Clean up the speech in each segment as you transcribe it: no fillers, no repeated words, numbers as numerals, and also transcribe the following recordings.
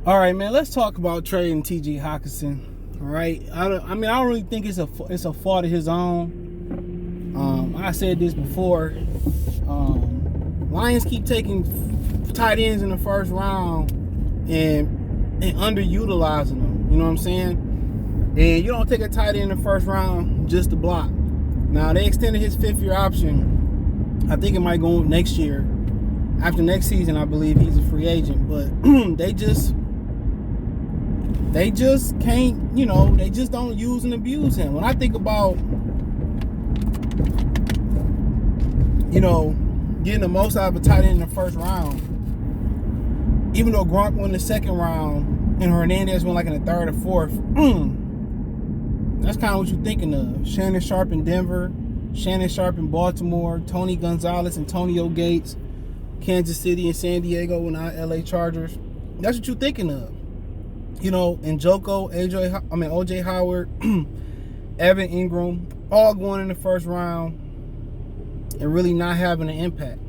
All right, man. Let's talk about trading T.J. Hockenson. All right. I don't really think it's a fault of his own. I said this before. Lions keep taking tight ends in the first round and underutilizing them. You know what I'm saying? And you don't take a tight end in the first round just to block. Now they extended his 5th-year option. I think it might go next year. After next season, I believe he's a free agent. But they just can't, they just don't use and abuse him. When I think about, getting the most out of a tight end in the first round, even though Gronk won the 2nd round and Hernandez went like in the 3rd or 4th, that's kind of what you're thinking of. Shannon Sharp in Denver, Shannon Sharp in Baltimore, Tony Gonzalez, Antonio Gates, Kansas City and San Diego and LA Chargers. That's what you're thinking of. Njoku, OJ Howard, Evan Ingram, all going in the first round and really not having an impact.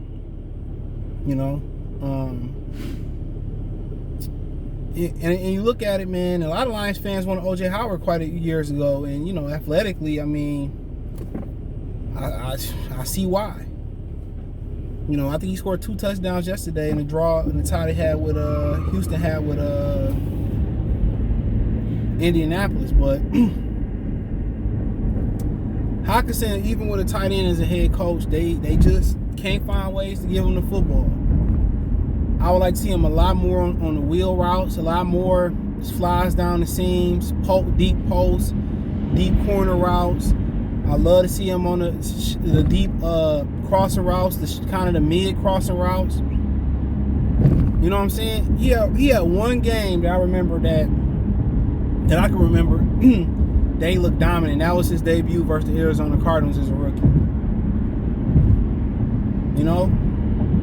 And you look at it, man, a lot of Lions fans wanted OJ Howard quite a few years ago. And, athletically, I see why. I think he scored 2 touchdowns yesterday in the draw in the tie they had with Houston had with Indianapolis. But Hockenson, even with a tight end as a head coach, they just can't find ways to give him the football. I would like to see him a lot more on the wheel routes, a lot more flies down the seams, deep posts, deep corner routes. I love to see him on the deep crossing routes, kind of the mid crossing routes. You know what I'm saying? He had one game that I remember that I can remember. They looked dominant. That was his debut versus the Arizona Cardinals as a rookie.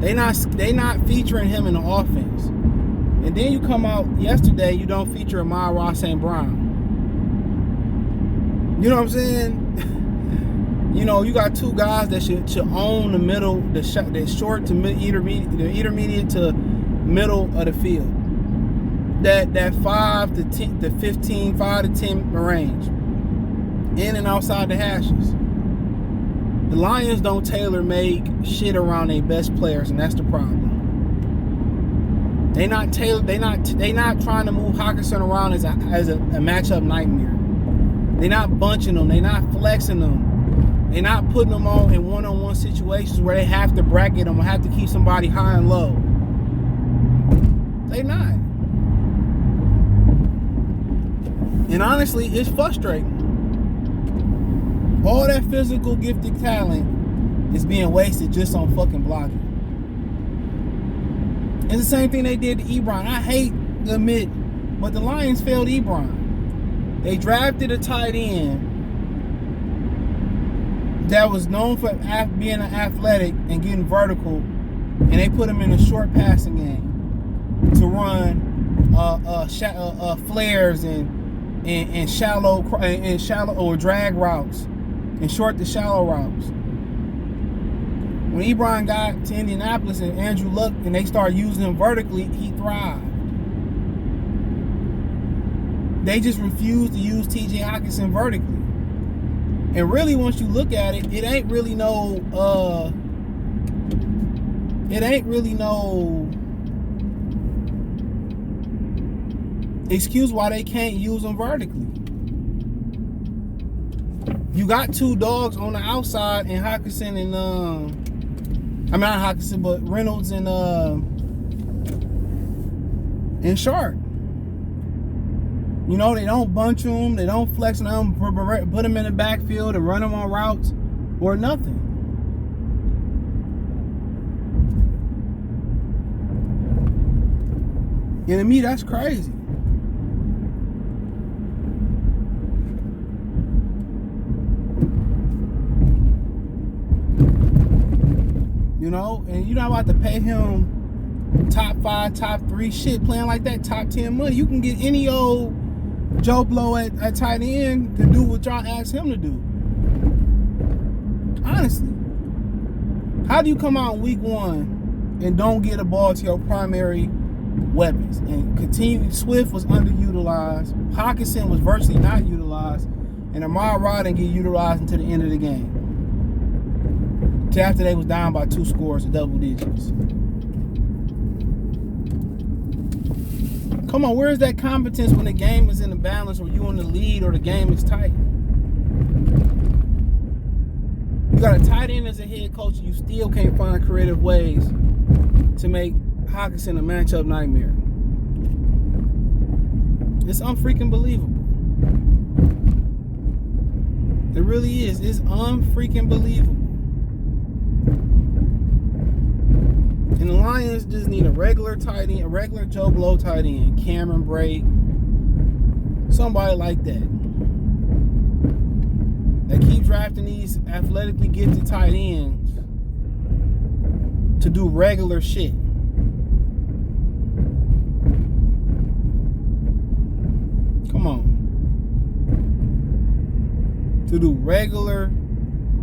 They not featuring him in the offense. And then you come out yesterday, you don't feature Amon-Ra St. Brown. You know what I'm saying? You got 2 guys that should own the middle, the short to intermediate to middle of the field. That 5 to 10 to 15, 5 to 10 range. In and outside the hashes. The Lions don't tailor-make shit around their best players, and that's the problem. They not trying to move Hockenson around as a matchup nightmare. They're not bunching them. They're not flexing them. They're not putting them on in one-on-one situations where they have to bracket them or have to keep somebody high and low. They're not. And honestly, it's frustrating. All that physical gifted talent is being wasted just on fucking blocking. It's the same thing they did to Ebron. I hate to admit, but the Lions failed Ebron. They drafted a tight end that was known for being athletic and getting vertical, and they put him in a short passing game to run flares and shallow or drag routes and short to shallow routes. When Ebron got to Indianapolis and Andrew Luck and they started using him vertically, he thrived. They just refused to use T.J. Hockenson vertically. And really, once you look at it, it ain't really no excuse why they can't use him vertically. You got 2 dogs on the outside, and Hockenson and not Hockenson, but Reynolds and Sharp. They don't bunch them, they don't flex them, put them in the backfield and run them on routes or nothing. And to me, that's crazy. And you're not about to pay him top 5, top 3 shit playing like that, top 10 money. You can get any old Joe Blow at tight end to do what y'all asked him to do. Honestly. How do you come out in week 1 and don't get a ball to your primary weapons. And Swift was underutilized. Hockenson was virtually not utilized. And Amar Rod didn't get utilized until the end of the game. Till after they was down by 2 scores to double digits. Come on, where is that competence when the game is in the balance or you in the lead or the game is tight? You got a tight end as a head coach and you still can't find creative ways to make Hockenson a matchup nightmare. It's unfreaking believable. It really is. It's unfreaking believable. And the Lions just need a regular tight end, a regular Joe Blow tight end, Cameron Brate, somebody like that. They keep drafting these athletically gifted tight ends to do regular shit. Come on. To do regular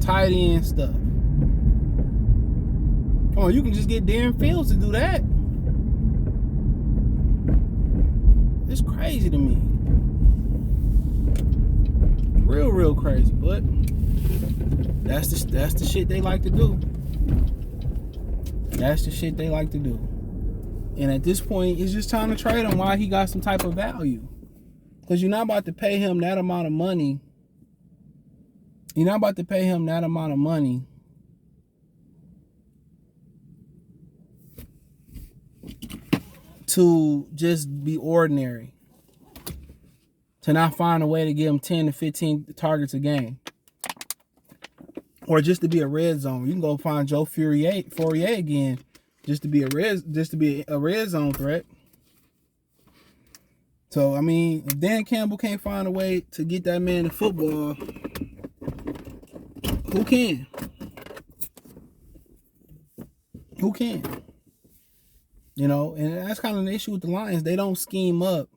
tight end stuff. Come on, you can just get Darren Fields to do that. It's crazy to me. Real crazy, but that's the shit they like to do. That's the shit they like to do. And at this point, it's just time to trade him while he got some type of value. Because you're not about to pay him that amount of money. You're not about to pay him that amount of money to just be ordinary. To not find a way to give him 10 to 15 targets a game. Or just to be a red zone. You can go find Joe Fourier again just to be a red zone threat. So, I mean, if Dan Campbell can't find a way to get that man the football, who can? Who can? You know, and that's kind of the issue with the Lions. They don't scheme up.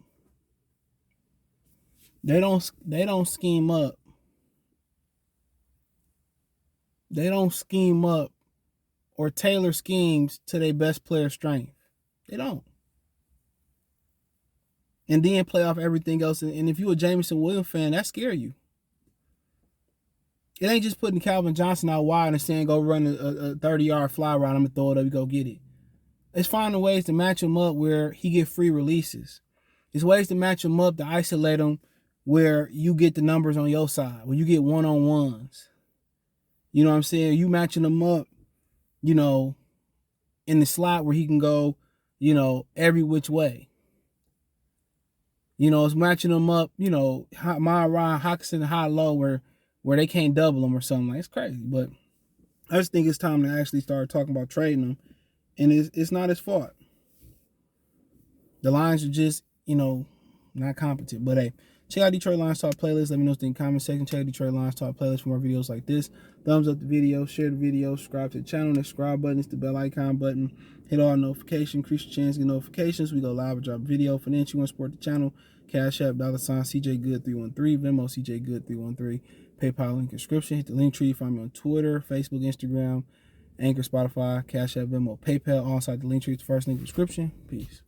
They don't scheme up. They don't scheme up or tailor schemes to their best player strength. They don't. And then play off everything else. And if you're a Jameson Williams fan, that scare you. It ain't just putting Calvin Johnson out wide and saying go run a 30-yard fly route. I'm going to throw it up, you go get it. It's finding ways to match him up where he get free releases. It's ways to match him up to isolate him where you get the numbers on your side, where you get one-on-ones. You know what I'm saying? You matching him up, you know, in the slot where he can go, you know, every which way. You know, it's matching him up, you know, Ryan Hockenson high-low where they can't double him or something. Like, it's crazy. But I just think it's time to actually start talking about trading him. And it's not his fault. The Lions are just, you know, not competent. But, hey, check out Detroit Lions Talk playlist. Let me know what you think in the comment section. Check out Detroit Lions Talk playlist for more videos like this. Thumbs up the video, share the video, subscribe to the channel. The subscribe button is the bell icon button. Hit all notifications, increase your chance to get notifications. We go live or drop a video. Financially, you want to support the channel. Cash App, $CJGood313. Venmo, CJGood313. PayPal link in description. Hit the link tree. Find me on Twitter, Facebook, Instagram, Anchor, Spotify, Cash App, Venmo, PayPal. All inside the link tree. It's the first link in the description. Peace.